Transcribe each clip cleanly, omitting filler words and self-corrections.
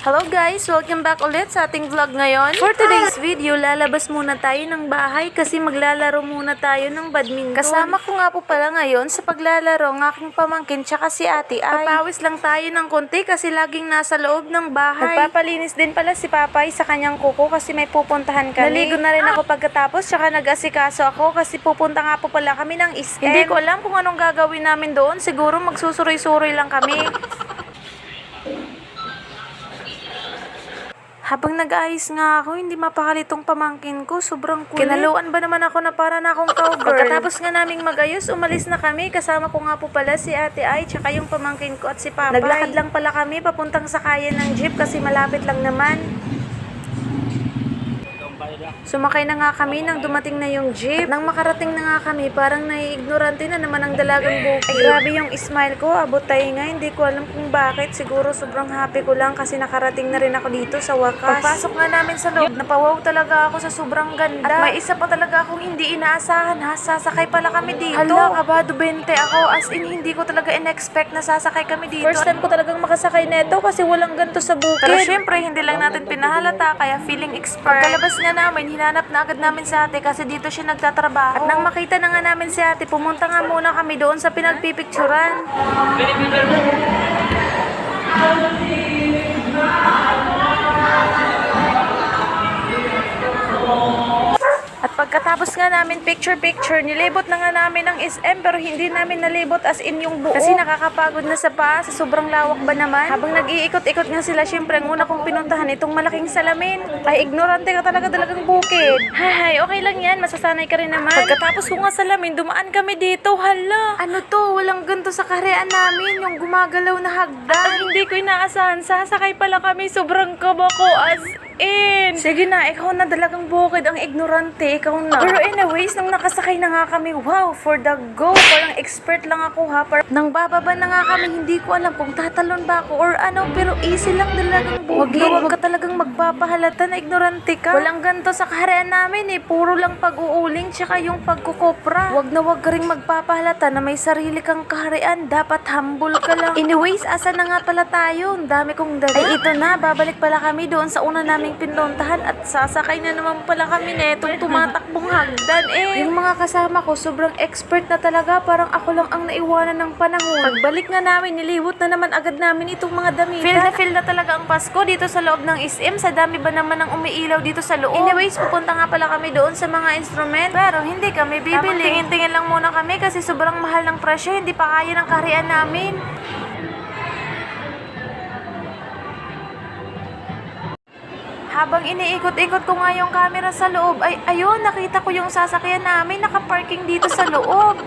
Hello guys! Welcome back ulit sa ating vlog ngayon. For today's video, lalabas muna tayo ng bahay kasi maglalaro muna tayo ng badminton. Kasama ko nga po pala ngayon sa paglalaro ng aking pamangkin tsaka si ate ay. Papawis lang tayo ng konti kasi laging nasa loob ng bahay. Nagpapalinis din pala si Papay sa kanyang kuko kasi may pupuntahan kami. Naligo na rin ako pagkatapos tsaka nag-asikaso ako kasi pupunta nga po pala kami ng SM. Hindi ko alam kung anong gagawin namin doon. Siguro magsusuroy-suroy lang kami. Habang nag-aayos nga ako, hindi mapakali tong pamangkin ko. Sobrang kulit. Kinaluan ba naman ako na para na akong cowgirl? Pagkatapos nga naming magayos, umalis na kami. Kasama ko nga po pala si Ate Ay, tsaka yung pamangkin ko at si Papay. Naglakad lang pala kami papuntang sakayan ng jeep kasi malapit lang naman. Sumakay na nga kami nang dumating na yung jeep. Nang makarating na nga kami, parang naiignorante na naman ang dalagang bukid. Ay grabe yung smile ko, abot tayo nga. Hindi ko alam kung bakit. Siguro sobrang happy ko lang kasi nakarating na rin ako dito sa wakas. Pagpasok nga namin sa loob, napawaw talaga ako sa sobrang ganda. At may isa pa talaga akong hindi inaasahan ha. Sasakay pala kami dito. Hala, kabado 20 ako. As in, hindi ko talaga in-expect na sasakay kami dito. First time ko talagang makasakay neto kasi walang ganito sa bukid. Pero syempre, hindi lang natin pinahalata kaya feeling expert. Pagkalabas nga namin, hinanap na agad namin si ate kasi dito siya nagtatrabaho. At nang makita na nga namin si ate, pumunta nga muna kami doon sa pinagpipicturan. At pagkatapos nga namin picture-picture, nilibot na nga namin ang SM pero hindi namin nalibot as in yung buo. Kasi nakakapagod na sa paa, sa sobrang lawak ba naman. Habang nag-iikot-ikot nga sila, syempre ang una kong pinuntahan itong malaking salamin. Ay, ignorante ka talagang bukid. Hay, okay lang yan, masasanay ka rin naman. Pagkatapos ko nga salamin, dumaan kami dito. Hala, ano to? Walang ganito sa karean namin, yung gumagalaw na hagdan. At hindi ko inaasahan, sasakay pala kami, sobrang kaba ko as in. Sige na, ikaw na talagang bukid, ang ignorante, ikaw na. Pero anyways, nung nakasakay na nga kami, wow, for the go, parang expert lang ako ha. Nang bababa na nga kami, hindi ko alam kung tatalon ba ako or ano, pero easy lang talagang bukid. Huwag ka talagang magpapahalata na ignorante ka. Walang ganito sa kaharean namin eh, puro lang pag-uuling tsaka yung pagkukopra. Huwag ka ring magpapahalata na may sarili kang kaharian, dapat humble ka lang. Anyways, asa na nga pala tayo? Ang dami kong dala. Ay ito na, babalik pala kami doon sa una naming pinuntahan at sasakay na naman pala kami netong tumatakbong hagdan eh. Yung mga kasama ko, sobrang expert na talaga, parang ako lang ang naiwanan ng panahon. Pagbalik nga namin, niliwot na naman agad namin itong mga damit. Feel na talaga ang Pasko dito sa loob ng SM. Sa dami ba naman ang umiilaw dito sa loob? Anyways, pupunta nga pala kami doon sa mga instrument, pero hindi kami bibili. Tingin-tingin lang muna kami kasi sobrang mahal ng presyo, hindi pa kaya ng kaharian namin. Habang iniikot-ikot ko nga yung camera sa loob, ay ayun, nakita ko yung sasakyan namin nakaparking dito sa loob.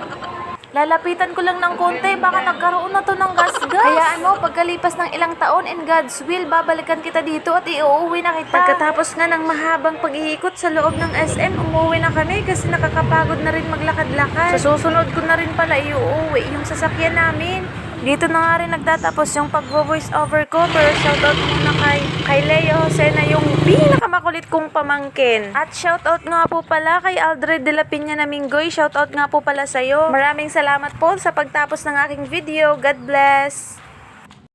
Lalapitan ko lang ng konti, baka nagkaroon na to ng gas-gas. Hayaan mo, pagkalipas ng ilang taon in God's will, babalikan kita dito at iuuwi na kita. Pagkatapos nga ng mahabang pag-iikot sa loob ng SM, umuwi na kami kasi nakakapagod na rin maglakad-lakad. Sa susunod ko na rin pala iuuwi yung sasakyan namin. Dito na nga rin nagtatapos yung pag-voice over ko, pero shoutout muna kay Leo Jose na yung pinakamakulit kong pamangkin. At shoutout nga po pala kay Aldred de la Piña na Minggoy, shoutout nga po pala sa'yo. Maraming salamat po sa pagtapos ng aking video. God bless!